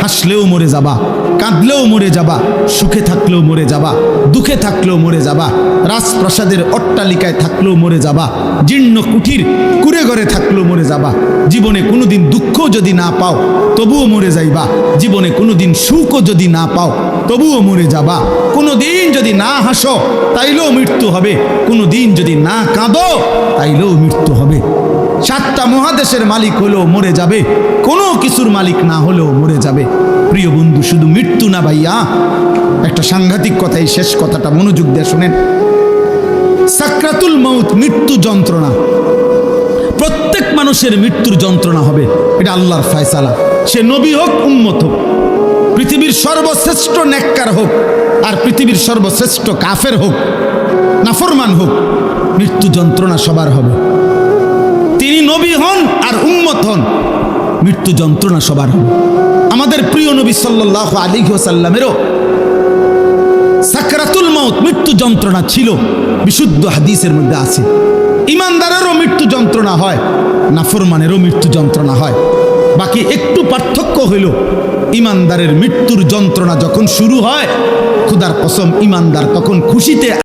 হাসলেও মরে যাবা, কাঁদলেও মরে যাবা, সুখে থাকলেও মরে যাবা, দুঃখে থাকলেও মরে যাবা, রাজপ্রাসাদের অট্টালিকায় থাকলেও মরে যাবা, জীর্ণ কুঠির কুড়ে ঘরে থাকলেও মরে যাবা। জীবনে কোনোদিন দুঃখ যদি না পাও তবুও মরে যাইবা, জীবনে কোনোদিন সুখও যদি না পাও তবুও মরে যাবা। কোনোদিন যদি না হাসো তাইলেও মৃত্যু হবে, কোনোদিন যদি না কাঁদো তাইলেও মৃত্যু হবে। 7টা মহাদেশের মালিক হলেও মরে যাবে, কোনো কিছুর মালিক না হলেও মরে যাবে। প্রিয় বন্ধু, শুধু মৃত্যু না ভাইয়া, একটা সাংঘাতিক কথা, এই শেষ কথাটা মনোযোগ দিয়ে শুনেন। সাকরাতুল মউত, মৃত্যু যন্ত্রণা, প্রত্যেক মানুষের মৃত্যুর যন্ত্রণা হবে, এটা আল্লাহর ফয়সালা। সে নবী হোক, উম্মত হোক, পৃথিবীর সর্বশ্রেষ্ঠ নেককার হোক আর পৃথিবীর সর্বশ্রেষ্ঠ কাফের হোক, নাফরমান হোক, মৃত্যু যন্ত্রণা সবার হবে। তিনি নবী হন আর উম্মত হন, মৃত্যু যন্ত্রণা সবার হবে। আমাদের প্রিয় নবী সাল্লাল্লাহু আলাইহি ওয়াসাল্লামেরও সাকরাতুল মউত, মৃত্যু যন্ত্রণা ছিল, বিশুদ্ধ হাদিসের মধ্যে আছে। ইমানদারেরও মৃত্যু যন্ত্রণা হয়, নাফরমানেরও মৃত্যু যন্ত্রণা হয়। বাকি একটু পার্থক্য হইল, ইমানদারের মৃত্যুর যন্ত্রণা যখন শুরু হয়, খোদার কসম ইমানদার তখন খুশিতে